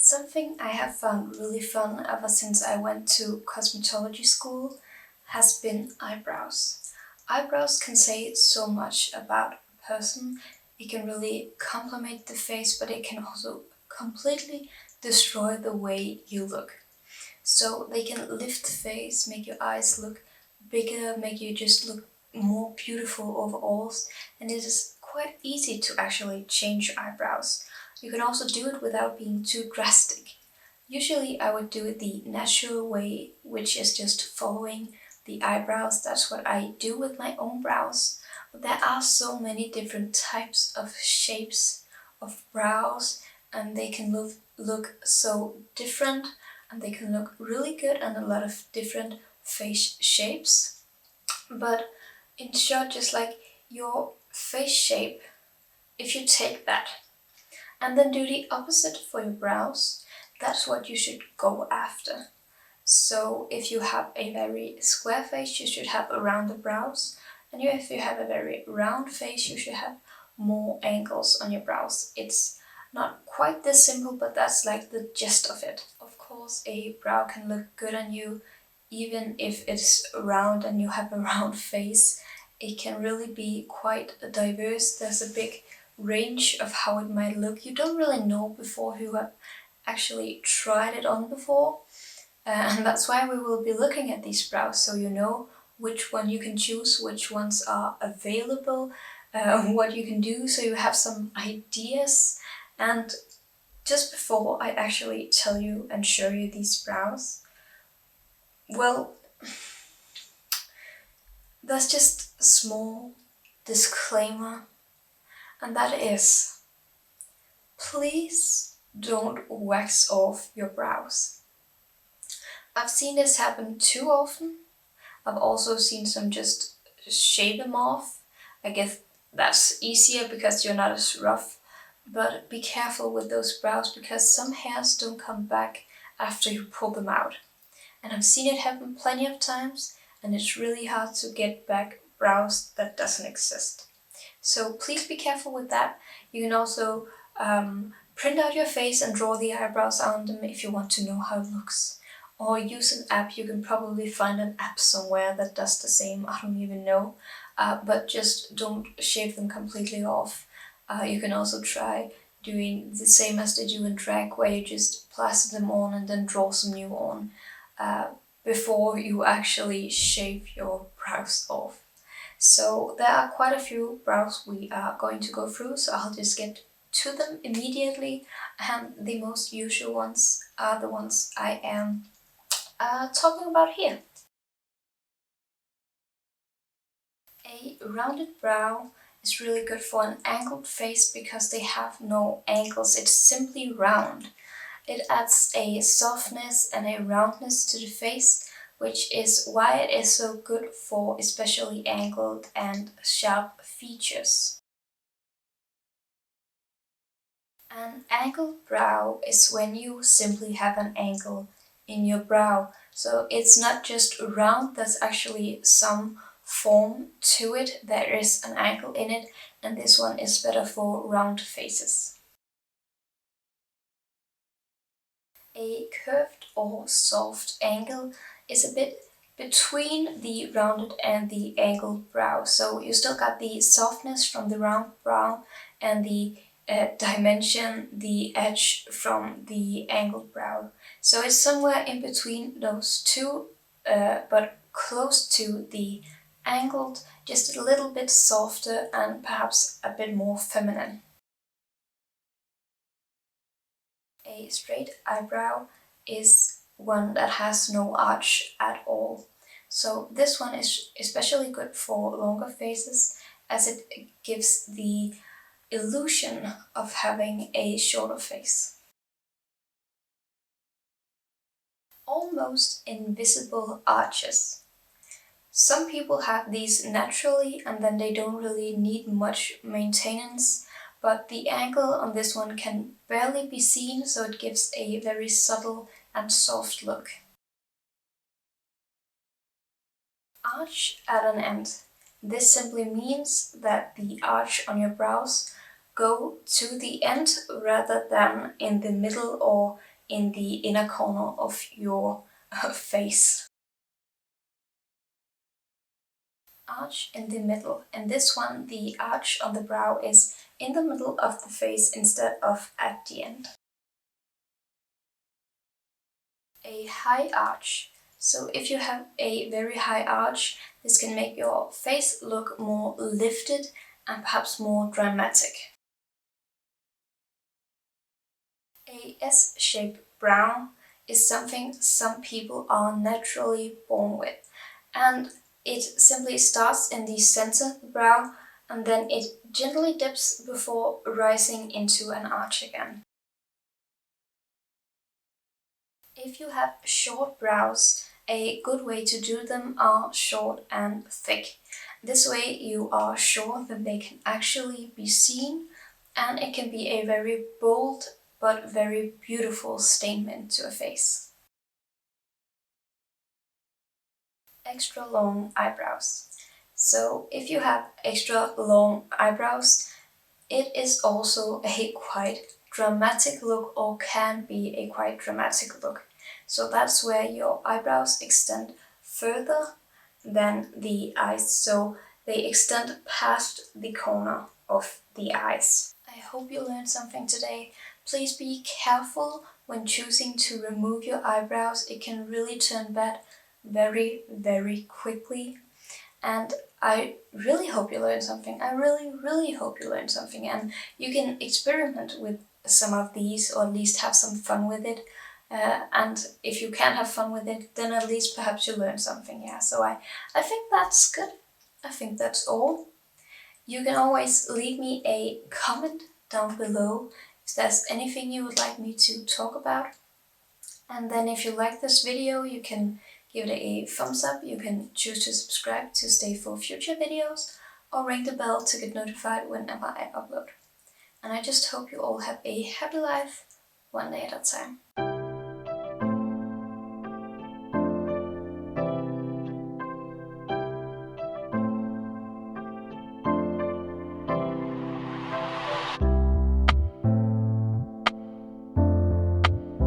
Something I have found really fun ever since I went to cosmetology school has been eyebrows. Eyebrows can say so much about a person. It can really complement the face, but it can also completely destroy the way you look. So they can lift the face, make your eyes look bigger, make you just look more beautiful overall, and it is quite easy to actually change your eyebrows. You can also do it without being too drastic. Usually I would do it the natural way, which is just following the eyebrows. That's what I do with my own brows. But there are so many different types of shapes of brows, and they can look so different, and they can look really good and a lot of different face shapes. But in short, just like your face shape, if you take that and then do the opposite for your brows, that's what you should go after. So if you have a very square face, you should have rounded brows. And if you have a very round face, you should have more angles on your brows. It's not quite this simple, but that's like the gist of it. Of course, a brow can look good on you even if it's round and you have a round face. It can really be quite diverse. There's a big range of how it might look. You don't really know before you have actually tried it on before. And that's why we will be looking at these brows, so you know which one you can choose, which ones are available, what you can do, so you have some ideas. And just before I actually tell you and show you these brows, well, there's just a small disclaimer, and that is, please don't wax off your brows. I've seen this happen too often. I've also seen some just shave them off. I guess that's easier because you're not as rough. But be careful with those brows because some hairs don't come back after you pull them out. And I've seen it happen plenty of times, and it's really hard to get back brows that doesn't exist. So please be careful with that. You can also print out your face and draw the eyebrows on them if you want to know how it looks. Or use an app. You can probably find an app somewhere that does the same, I don't even know. But just don't shave them completely off. You can also try doing the same as they do in drag, where you just plaster them on and then draw some new on before you actually shave your brows off. So there are quite a few brows we are going to go through, so I'll just get to them immediately. And the most usual ones are the ones I am talking about here. A rounded brow is really good for an angled face because they have no angles, it's simply round. It adds a softness and a roundness to the face, which is why it is so good for especially angled and sharp features. An angled brow is when you simply have an angle in your brow. So it's not just round, there's actually some form to it. There is an angle in it, and this one is better for round faces. A curved or soft angle is a bit between the rounded and the angled brow. So you still got the softness from the round brow and the dimension, the edge from the angled brow. So it's somewhere in between those two, but close to the angled, just a little bit softer and perhaps a bit more feminine. A straight eyebrow is one that has no arch at all. So this one is especially good for longer faces, as it gives the illusion of having a shorter face. Almost invisible arches. Some people have these naturally and then they don't really need much maintenance, but the angle on this one can barely be seen, so it gives a very subtle and soft look. Arch at an end. This simply means that the arch on your brows go to the end rather than in the middle or in the inner corner of your face. Arch in the middle. In this one, the arch on the brow is in the middle of the face instead of at the end. A high arch. So if you have a very high arch, this can make your face look more lifted and perhaps more dramatic. A S-shaped brow is something some people are naturally born with, and it simply starts in the center of the brow and then it gently dips before rising into an arch again. If you have short brows, a good way to do them are short and thick. This way you are sure that they can actually be seen, and it can be a very bold but very beautiful statement to a face. Extra long eyebrows. So if you have extra long eyebrows, it is also a quite dramatic look, or can be a quite dramatic look. So that's where your eyebrows extend further than the eyes, so they extend past the corner of the eyes. I hope you learned something today. Please be careful when choosing to remove your eyebrows. It can really turn bad very, very quickly. And I really hope you learned something. I really hope you learned something, and you can experiment with some of these, or at least have some fun with it. And if you can't have fun with it, then at least perhaps you learned something. Yeah, so I think that's good. I think that's all. You can always leave me a comment down below if there's anything you would like me to talk about. And then if you like this video, you can give it a thumbs up. You can choose to subscribe to stay for future videos, or ring the bell to get notified whenever I upload. And I just hope you all have a happy life, one day at a time.